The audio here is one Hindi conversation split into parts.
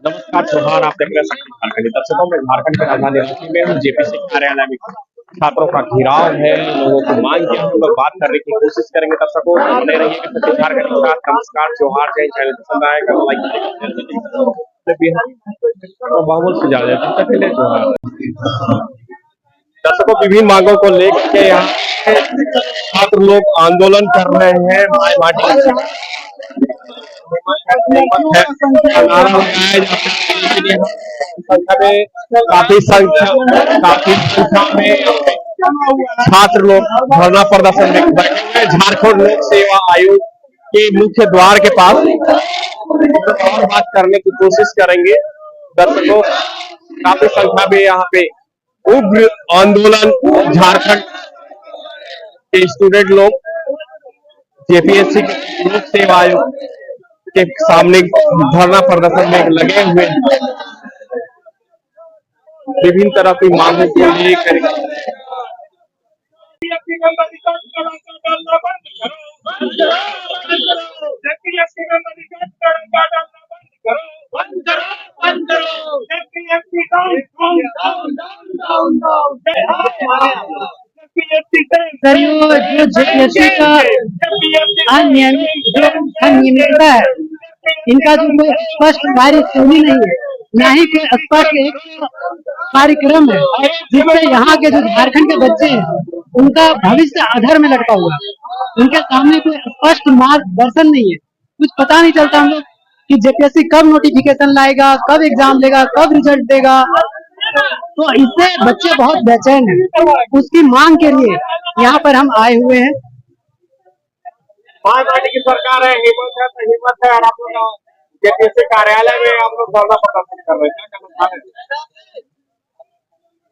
नमस्कार जोहार, आप देख रहे हैं शक्ति झारखंड। दर्शकों में झारखंड के राजधानी रांची में हूँ। जेपीसी कार्यालय में छात्रों का घेराव है, लोगों की मांग की हम लोग बात करने की कोशिश करेंगे। दर्शकों बने रहिए शक्ति झारखंड के साथ। नमस्कार जोहार, जय चैनल पसंद आएगा बहुत से ज्यादा तक के लिए जोहार। दर्शकों विभिन्न मांगों को लेकर के यहाँ छात्र लोग आंदोलन कर रहे हैं। माई माटी काफी संख्या में छात्र लोग धरना प्रदर्शन में बैठे हुए। झारखंड लोक सेवा आयोग के मुख्य द्वार के पास और बात करने की कोशिश करेंगे। दर्शकों काफी संख्या में यहाँ पे उग्र आंदोलन झारखंड के स्टूडेंट लोग जेपीएससी लोक सेवा आयोग के सामने धरना प्रदर्शन में लगे हुए विभिन्न तरह की मांगों को लेकर। जो जेपीएससी का अनियमितता है, इनका जो कोई स्पष्ट कार्यशैली नहीं है, न ही कोई स्पष्ट एक कार्यक्रम है जिससे यहाँ के जो झारखंड के बच्चे हैं उनका भविष्य अधर में लटका हुआ है। उनके सामने कोई स्पष्ट मार्गदर्शन नहीं है। कुछ पता नहीं चलता हम लोग कि जेपीएससी कब नोटिफिकेशन लाएगा, कब एग्जाम लेगा, कब रिजल्ट देगा। तो इससे बच्चे बहुत बेचैन हैं। उसकी मांग के लिए यहाँ पर हम आए हुए हैं। पार्टी की सरकार है, हिम्मत है और आप लोग जेपीएससी कार्यालय में आप लोग धरना प्रदर्शन कर रहे हैं।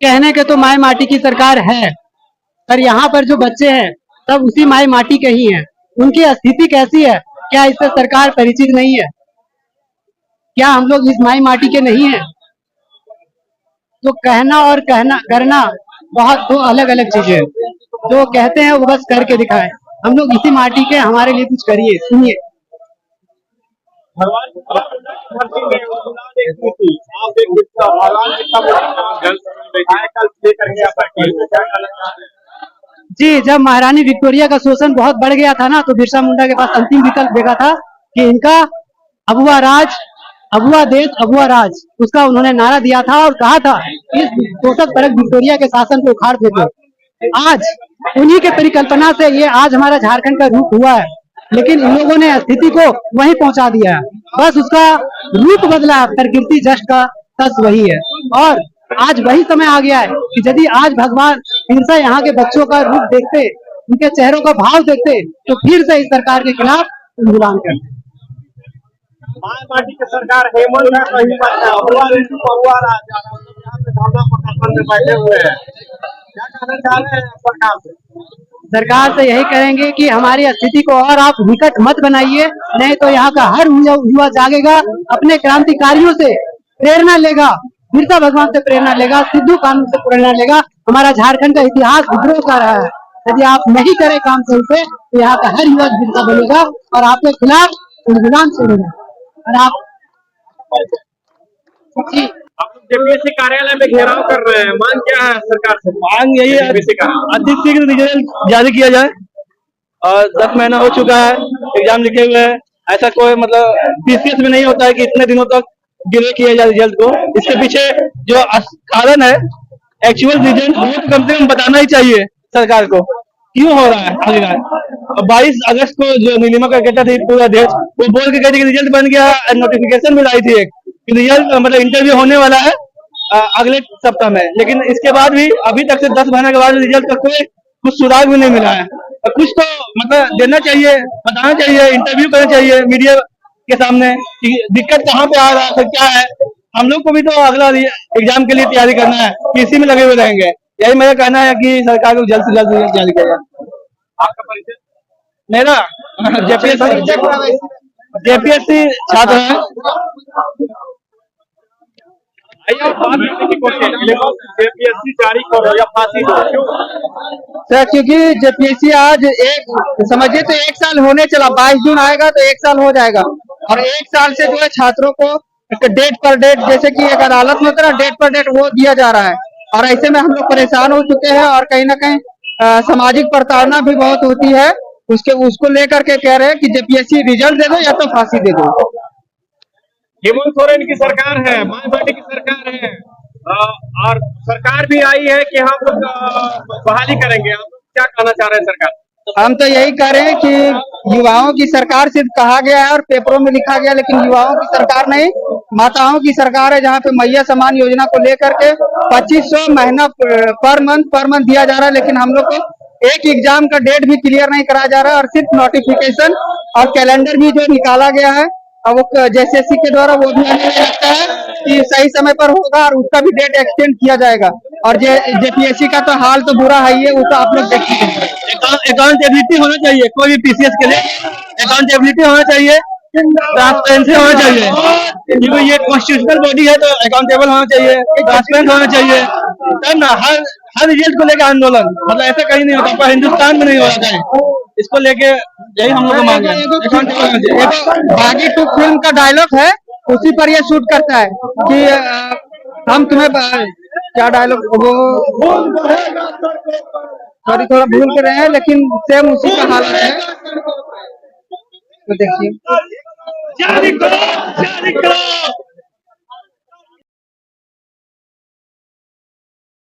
कहने के तो माई माटी की सरकार है, पर यहाँ पर जो बच्चे हैं सब उसी माई माटी के ही हैं। उनकी स्थिति कैसी है, क्या इससे सरकार परिचित नहीं है? क्या हम लोग इस माई माटी के नहीं हैं? तो कहना और करना बहुत दो अलग अलग चीजें हैं। जो कहते हैं वो बस करके दिखाए। हम लोग इसी माटी के, हमारे लिए कुछ करिए, सुनिए। जी, जब महारानी विक्टोरिया का शोषण बहुत बढ़ गया था ना, तो बिरसा मुंडा के पास अंतिम विकल्प देखा था कि इनका अबुआ राज, अबुआ देश, अबुआ राज, उसका उन्होंने नारा दिया था और कहा था इस शोषक परक विक्टोरिया के शासन को उखाड़ फेंको। आज उन्हीं के परिकल्पना से ये आज हमारा झारखंड का रूप हुआ है, लेकिन इन लोगों ने स्थिति को वहीं पहुंचा दिया है। बस उसका रूप बदला है, प्रकृति जस्ट का तस वही है। और आज वही समय आ गया है कि यदि आज भगवान बिरसा यहाँ के बच्चों का रूप देखते, उनके चेहरों का भाव देखते, तो फिर से इस सरकार के खिलाफ आंदोलन करते। पार्टी की सरकार हेमंत है, बैठे हुए हैं। क्या कहना चाह रहे हैं सरकार से? सरकार से यही करेंगे कि हमारी स्थिति को और आप विकट मत बनाइए, नहीं तो यहाँ का हर युवा जागेगा, अपने क्रांतिकारियों से प्रेरणा लेगा, बिरसा भगवान से प्रेरणा लेगा, सिद्धू कानून से प्रेरणा लेगा। हमारा झारखंड का इतिहास विद्रोह कर रहा है। यदि आप नहीं करें काम सही से, तो यहाँ का हर युवा बिरसा बनेगा और आपके खिलाफ आंदोलन छोड़ेगा। और आप जेपीएससी कार्यालय में घेराव कर रहे हैं, मांग क्या है सरकार से? मांग यही है अति शीघ्र रिजल्ट जारी किया जाए। और 10 महीना हो चुका है, एग्जाम लिखे हुए हैं। ऐसा कोई मतलब पीसीएस में नहीं होता है कि इतने दिनों तक डिले किया जाए रिजल्ट को। इसके पीछे जो कारण है, एक्चुअल रिजल्ट वो तो कम से कम बताना ही चाहिए सरकार को, क्यों हो रहा है आखिरकार। 22 अगस्त को जो नीलिमा करकेटा थी पूरा देश, वो बोल के कहती कि रिजल्ट बन गया, नोटिफिकेशन भी लाई थी एक रिजल्ट मतलब इंटरव्यू होने वाला है अगले सप्ताह में। लेकिन इसके बाद भी अभी तक से 10 महीने के बाद रिजल्ट का कोई कुछ सुराग भी नहीं मिला है। कुछ तो मतलब देना चाहिए, बताना चाहिए, इंटरव्यू करना चाहिए मीडिया के सामने कि दिक्कत कहाँ पे आ रहा है, क्या है। हम लोग को भी तो अगला एग्जाम के लिए तैयारी करना है, इसी में लगे हुए रहेंगे। यही मेरा कहना है कि सरकार को जल्द से जल्द रिजल्ट जारी किया जाए। आपका परिचय? मेरा जेपीएससी छात्र है। जेपीएससी जारी करो या फांसी दो, क्यों? सर क्योंकि जेपीएससी आज समझिए तो 1 साल होने चला, 22 जून आएगा तो 1 साल हो जाएगा। और 1 साल से जो है छात्रों को डेट पर डेट, जैसे कि एक अदालत में होता है ना, डेट पर डेट वो दिया जा रहा है। और ऐसे में हम लोग परेशान हो चुके हैं और कहीं ना कहीं सामाजिक प्रताड़ना भी बहुत होती है। उसको लेकर के कह रहे हैं कि जेपीएससी रिजल्ट दे दो या तो फांसी दे दो। हेमंत सोरेन की सरकार है, मायावती की सरकार है, और सरकार भी आई है कि हम लोग बहाली करेंगे। आप लोग क्या कहना चाह रहे हैं सरकार? हम तो यही कह रहे हैं कि युवाओं की सरकार सिर्फ कहा गया है और पेपरों में लिखा गया, लेकिन युवाओं की सरकार नहीं, माताओं की सरकार है, जहाँ पे मैया सम्मान योजना को लेकर के 2500 महीना पर मंथ दिया जा रहा है। लेकिन हम लोग को एक एग्जाम का डेट भी क्लियर नहीं करा जा रहा है और सिर्फ नोटिफिकेशन और कैलेंडर भी जो निकाला गया है अब वो जेएसएससी के द्वारा, वो भी हमें लगता है कि सही समय पर होगा और उसका भी डेट एक्सटेंड किया जाएगा। और जेपीएससी का तो हाल तो बुरा है ही है, वो तो आप लोग देखिए। अकाउंटेबिलिटी होना चाहिए, कोई भी पीसीएस के लिए अकाउंटेबिलिटी होना चाहिए, ट्रांसपेरेंसी होना चाहिए, क्योंकि ये कॉन्स्टिट्यूशनल बॉडी है तो अकाउंटेबल होना चाहिए, ट्रांसपेरेंट होना चाहिए। तब ना हर रिजल्ट को लेकर आंदोलन, मतलब ऐसा कहीं नहीं होता, पर हिंदुस्तान में नहीं होता है। इसको लेके यही हम लोग को मांग है। बागी 2 फिल्म का डायलॉग है, उसी पर ये शूट करता है कि हम तुम्हें क्या डायलॉग, वो सॉरी थोड़ा भूल कर रहे हैं, लेकिन सेम उसी का हाल है। तो देखिए